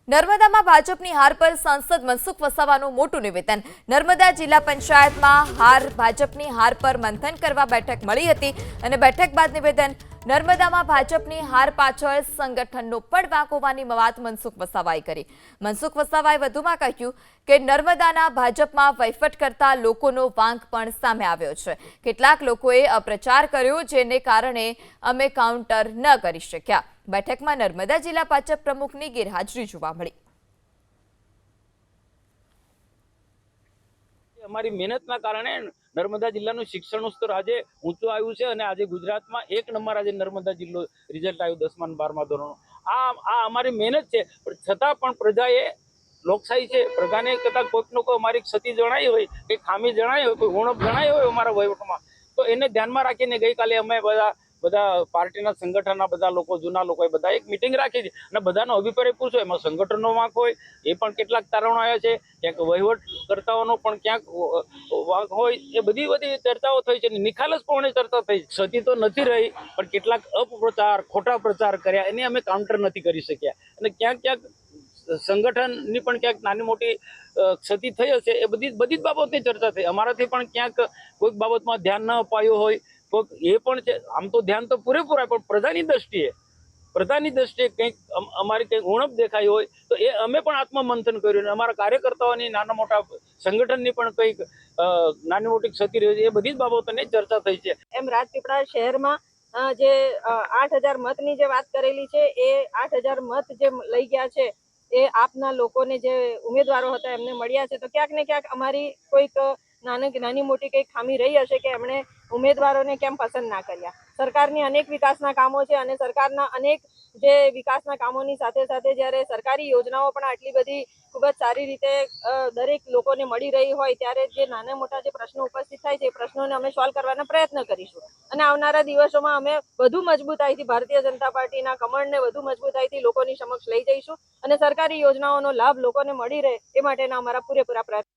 નર્મદામાં ભાજપની હાર પર સાંસદ મનસુખ વસાવાનું મોટું નિવેદન। નર્મદા જિલ્લા પંચાયતમાં ભાજપની હાર પર મંથન કરવા બેઠક મળી હતી અને બેઠક બાદ નિવેદન। નર્મદામાં ભાજપની હાર પાછળ સંગઠનનો પણ વાંક હોવાની વાત મનસુખ વસાવાએ કરી। મનસુખ વસાવાએ વધુમાં કહ્યું કે નર્મદાના ભાજપમાં વહીવટ કરતા લોકોનો વાંક પણ સામે આવ્યો છે। કેટલાક લોકોએ અપ્રચાર કર્યો જેને કારણે અમે કાઉન્ટર ન કરી શક્યા। બેઠકમાં નર્મદા જિલ્લા ભાજપ પ્રમુખની ગેરહાજરી જોવા મળી। અમારી મહેનતના કારણે નર્મદા જિલ્લાનું શિક્ષણનું સ્તર આજે ઊંચું આવ્યું છે અને આજે ગુજરાતમાં 1 નંબર આજે નર્મદા જિલ્લો રિઝલ્ટ આવ્યું 10મા અને 12મા ધોરણનું। આ અમારી મહેનત છે, પણ છતાં પણ પ્રજાએ લોકશાહી છે, પ્રજાને કદાચ કોઈકનો કોઈ અમારી ક્ષતિ જણાઈ હોય, કંઈ ખામી જણાઈ હોય, કોઈ ઉણપ જણાઈ હોય અમારા વહીવટમાં, તો એને ધ્યાનમાં રાખીને ગઈકાલે અમે બધા પાર્ટીના સંગઠનના બધા લોકો, જૂના લોકોએ બધા એક મિટિંગ રાખી છે અને બધાનો અભિપ્રાય પૂછો। એમાં સંગઠનનો વાંક હોય એ પણ કેટલાક તારણો આવ્યા છે, ક્યાંક વહીવટકર્તાઓનો પણ ક્યાંક વાંક હોય, એ બધી ચર્ચાઓ થઈ છે। નિખાલસપણે ચર્ચા થઈ। ક્ષતિ તો નથી રહી, પણ કેટલાક અપપ્રચાર, ખોટા પ્રચાર કર્યા, એને અમે કાઉન્ટર નથી કરી શક્યા અને ક્યાંક સંગઠનની પણ ક્યાંક નાની મોટી ક્ષતિ થઈ હશે। એ બધી જ બાબતની ચર્ચા થઈ। અમારાથી પણ ક્યાંક કોઈક બાબતમાં ધ્યાન ન અપાયું હોય, એ પણ છે। આમ તો ધ્યાન તો પૂરેપૂરા, પણ પ્રજાની દ્રષ્ટિએ કંઈક અમારી કંઈક ઉણપ દેખાઈ હોય તો એ અમે પણ આત્મમંથન કર્યું અને અમારા કાર્યકર્તાઓની નાના મોટા સંગઠનની પણ કંઈક નાની મોટી ક્ષતિ રહી છે, એ બધી જ બાબતોની ચર્ચા થઈ છે। એમ રાજપીપળા શહેરમાં જે 8000 મતની જે વાત કરેલી છે, એ 8000 મત જે લઈ ગયા છે એ આપના લોકોને જે ઉમેદવારો હતા એમને મળ્યા છે, તો ક્યાંક ને ક્યાંક અમારી કોઈક નાની મોટી કંઈક ખામી રહી હશે કે એમણે ઉમેદવારોને કેમ પસંદ ના કર્યા। સરકારની અનેક વિકાસના કામો છે અને સરકારના અનેક જે વિકાસના કામોની સાથે સાથે જ્યારે સરકારી યોજનાઓ પણ આટલી બધી ખૂબ જ સારી રીતે દરેક લોકોને મળી રહી હોય, ત્યારે જે નાના મોટા જે પ્રશ્નો ઉપસ્થિત થાય છે એ પ્રશ્નોને અમે સોલ્વ કરવાના પ્રયત્ન કરીશું અને આવનારા દિવસોમાં અમે વધુ મજબૂતાઈથી ભારતીય જનતા પાર્ટીના કમળને વધુ મજબૂતાઈથી લોકોની સમક્ષ લઈ જઈશું અને સરકારી યોજનાઓનો લાભ લોકોને મળી રહે એ માટેના અમારા પૂરેપૂરા પ્રયત્ન